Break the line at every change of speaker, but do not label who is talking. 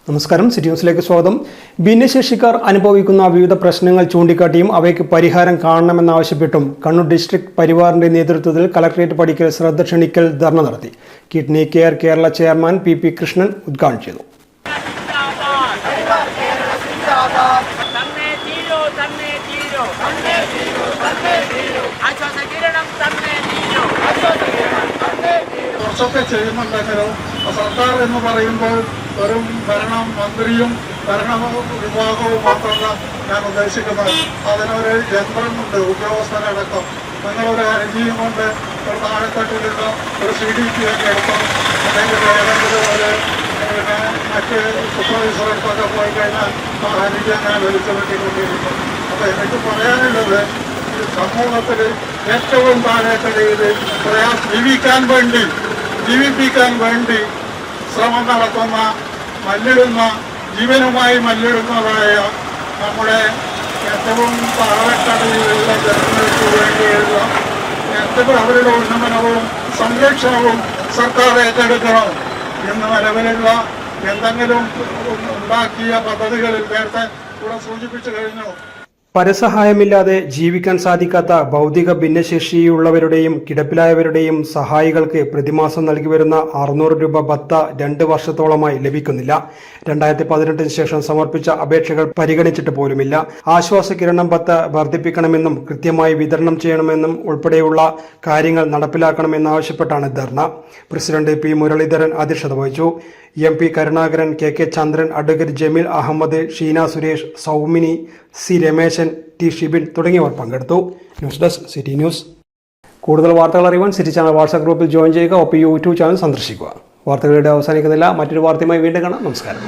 നമസ്കാരം, സിറ്റി ന്യൂസിലേക്ക് സ്വാഗതം. ഭിന്നശേഷിക്കാർ അനുഭവിക്കുന്ന വിവിധ പ്രശ്നങ്ങൾ ചൂണ്ടിക്കാട്ടിയും അവയ്ക്ക് പരിഹാരം കാണണമെന്നാവശ്യപ്പെട്ടും കണ്ണൂർ ഡിസ്ട്രിക്ട് പരിവാറിന്റെ നേതൃത്വത്തിൽ കളക്ടറേറ്റ് പടിക്കൽ ശ്രദ്ധ ക്ഷണിക്കൽ ധർണ നടത്തി. Kidney care Kerala chairman P Krishnan ഉദ്ഘാടനം ചെയ്തു.
കുറച്ചൊക്കെ ചെയ്യുന്നുണ്ടെങ്കിലും സർക്കാർ എന്ന് പറയുമ്പോൾ വെറും മന്ത്രിയും ഭരണ വിഭാഗവും മാത്രമല്ല ഞാൻ ഉദ്ദേശിക്കുന്നത്. അതിനൊരു യന്ത്രമുണ്ട്, ഉദ്യോഗസ്ഥരടക്കം. നിങ്ങളൊരു ഹർജിയും കൊണ്ട് ഒരു താഴെത്തട്ടിലുള്ള ഒരു CDP ഒക്കെ എടുത്തോ, അല്ലെങ്കിൽ ഏതെങ്കിലും ഒരു മറ്റ് സൂപ്പർവൈസറൊക്കെ പോയി കഴിഞ്ഞാൽ ആ ഹർജി അങ്ങനെ വലിച്ചുപറ്റിക്കൊണ്ടിരിക്കും. അപ്പോൾ എനിക്ക് പറയാനുള്ളത്, സമൂഹത്തിൽ ഏറ്റവും താഴെത്തടിയിൽ ജീവിപ്പിക്കാൻ വേണ്ടി ശ്രമം നടത്തുന്ന ജീവനുമായി മല്ലിടുന്നതായ നമ്മുടെ ഏറ്റവും താഴെക്കടയിലുള്ള ജനങ്ങൾക്ക് വേണ്ടിയുള്ള ഏറ്റവും അവരുടെ ഉന്നമനവും സംരക്ഷണവും സർക്കാർ ഏറ്റെടുക്കണം എന്ന് നിലവിലുള്ള എന്തെങ്കിലും ഉണ്ടാക്കിയ പദ്ധതികളിൽ നേരത്തെ ഇവിടെ സൂചിപ്പിച്ചു കഴിഞ്ഞു.
പരസഹായമില്ലാതെ ജീവിക്കാൻ സാധിക്കാത്ത ഭൗതിക ഭിന്നശേഷിയുള്ളവരുടെയും കിടപ്പിലായവരുടെയും സഹായികൾക്ക് പ്രതിമാസം നൽകി വരുന്ന 600 രൂപ ഭത്ത 2 വർഷത്തോളമായി ലഭിക്കുന്നില്ല. 2018 ശേഷം സമർപ്പിച്ച അപേക്ഷകൾ പരിഗണിച്ചിട്ട് പോലുമില്ല. ആശ്വാസ കിരണം ഭത്ത വർദ്ധിപ്പിക്കണമെന്നും കൃത്യമായി വിതരണം ചെയ്യണമെന്നും ഉൾപ്പെടെയുള്ള കാര്യങ്ങൾ നടപ്പിലാക്കണമെന്നാവശ്യപ്പെട്ടാണ് ധർണ. പ്രസിഡന്റ് പി മുരളീധരൻ അധ്യക്ഷത വഹിച്ചു. MP Karunakaran, KK Chandran, advocate Jameel Ahammed, Sheena Suresh, Soumini, C Rameshan, T Shibin തുടങ്ങിയവർ പങ്കെടുത്തു. News desk, city news. കൂടുതൽ വാർത്തകൾ അറിയുവാൻ സിറ്റി ചാനൽ വാട്സ്ആപ്പ് ഗ്രൂപ്പിൽ ജോയിൻ ചെയ്യുക. ഒപ്പം YouTube ചാനൽ സന്ദർശിക്കുക. വാർത്തകളുടെ അവസാനിക്കുന്നില്ല. മറ്റൊരു വാർത്തയുമായി വീണ്ടും കാണാം. നമസ്കാരം.